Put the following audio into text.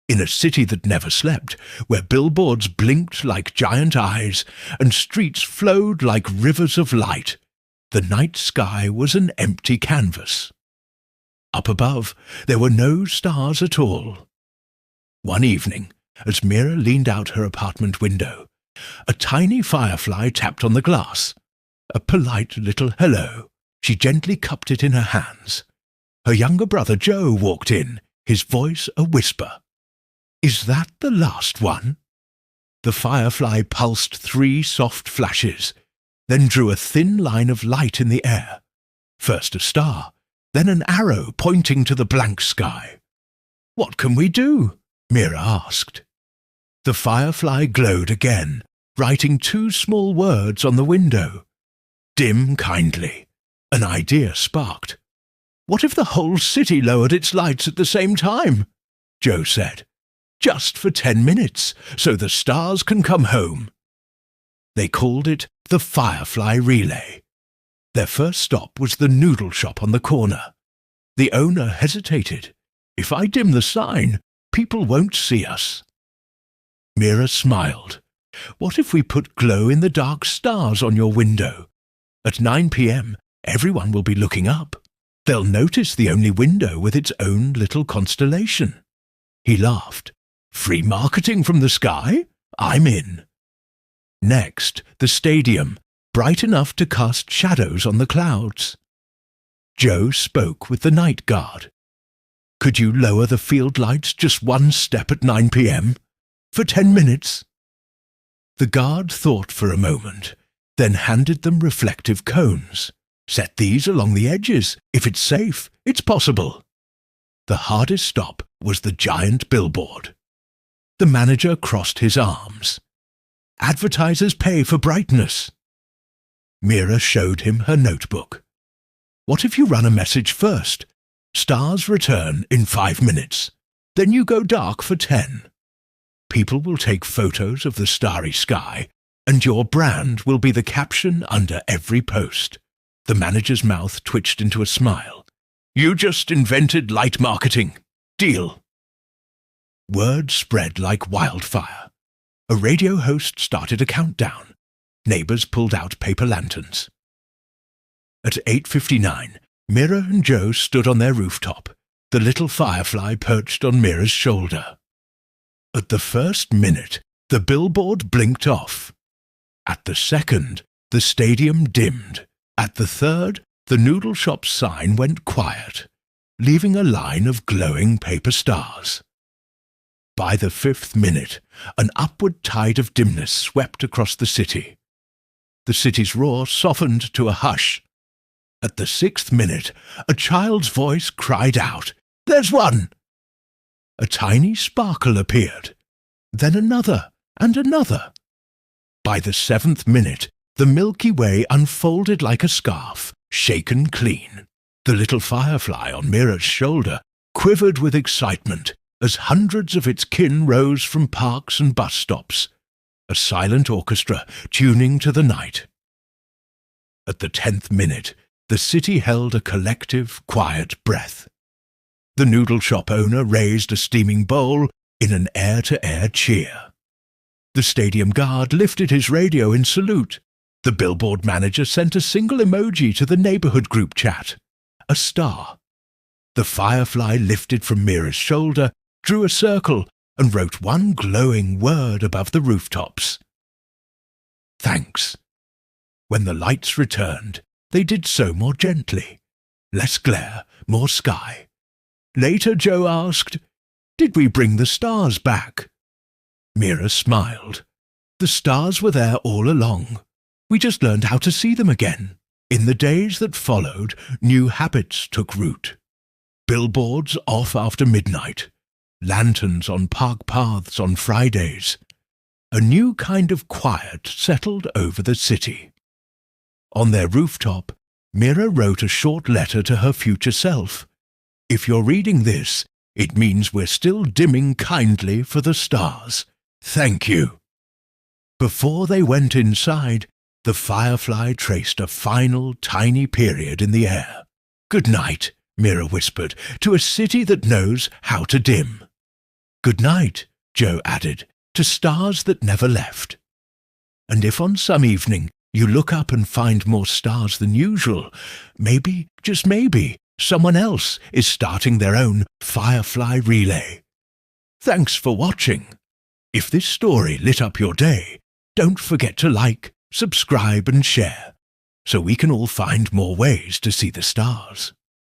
In a city that never slept, where billboards blinked like giant eyes and streets flowed like rivers of light, the night sky was an empty canvas. Up above, there were no stars at all. One evening, as Mira leaned out her apartment window, a tiny firefly tapped on the glass. A polite little hello. She gently cupped it in her hands. Her younger brother Joe walked in, his voice a whisper. "Is that the last one?" The firefly pulsed 3 soft flashes, then drew a thin line of light in the air. First a star, then an arrow pointing to the blank sky. "What can we do?" Mira asked. The firefly glowed again, writing 2 small words on the window. "Dim kindly." An idea sparked. "What if the whole city lowered its lights at the same time?" Joe said. "Just for 10 minutes, so the stars can come home." They called it the Firefly Relay. Their first stop was the noodle shop on the corner. The owner hesitated. "If I dim the sign, people won't see us." Mira smiled. "What if we put glow-in-the-dark stars on your window? At 9 p.m., everyone will be looking up. They'll notice the only window with its own little constellation." He laughed. "Free marketing from the sky? I'm in." Next, the stadium, bright enough to cast shadows on the clouds. Joe spoke with the night guard. "Could you lower the field lights just 1 step at 9 p.m.? For 10 minutes?" The guard thought for a moment, then handed them reflective cones. "Set these along the edges. If it's safe, it's possible." The hardest stop was the giant billboard. The manager crossed his arms. "Advertisers pay for brightness." Mira showed him her notebook. "What if you run a message first? Stars return in 5 minutes. Then you go dark for 10. People will take photos of the starry sky, and your brand will be the caption under every post." The manager's mouth twitched into a smile. "You just invented light marketing. Deal." Word spread like wildfire. A radio host started a countdown. Neighbors pulled out paper lanterns. At 8:59, Mira and Joe stood on their rooftop, the little firefly perched on Mira's shoulder. At the first minute, the billboard blinked off. At the second, the stadium dimmed. At the third, the noodle shop sign went quiet, leaving a line of glowing paper stars. By the 5th minute, an upward tide of dimness swept across the city. The city's roar softened to a hush. At the 6th minute, a child's voice cried out, "There's one!" A tiny sparkle appeared, then another and another. By the 7th minute, the Milky Way unfolded like a scarf, shaken clean. The little firefly on Mira's shoulder quivered with excitement as hundreds of its kin rose from parks and bus stops, a silent orchestra tuning to the night. At the 10th minute, the city held a collective, quiet breath. The noodle shop owner raised a steaming bowl in an air-to-air cheer. The stadium guard lifted his radio in salute. The billboard manager sent a single emoji to the neighborhood group chat, a star. The firefly lifted from Mira's shoulder, drew a circle, and wrote one glowing word above the rooftops. "Thanks." When the lights returned, they did so more gently. Less glare, more sky. Later Joe asked, "Did we bring the stars back?" Mira smiled. "The stars were there all along. We just learned how to see them again." In the days that followed, new habits took root. Billboards off after midnight. Lanterns on park paths on Fridays. A new kind of quiet settled over the city. On their rooftop, Mira wrote a short letter to her future self. "If you're reading this, it means we're still dimming kindly for the stars. Thank you." Before they went inside, the firefly traced a final tiny period in the air. "Good night," Mira whispered, "to a city that knows how to dim." Good night, Joe added, to stars that never left. And if on some evening you look up and find more stars than usual, maybe, just maybe, someone else is starting their own Firefly relay. Thanks for watching. If this story lit up your day, don't forget to like, subscribe and share, so we can all find more ways to see the stars.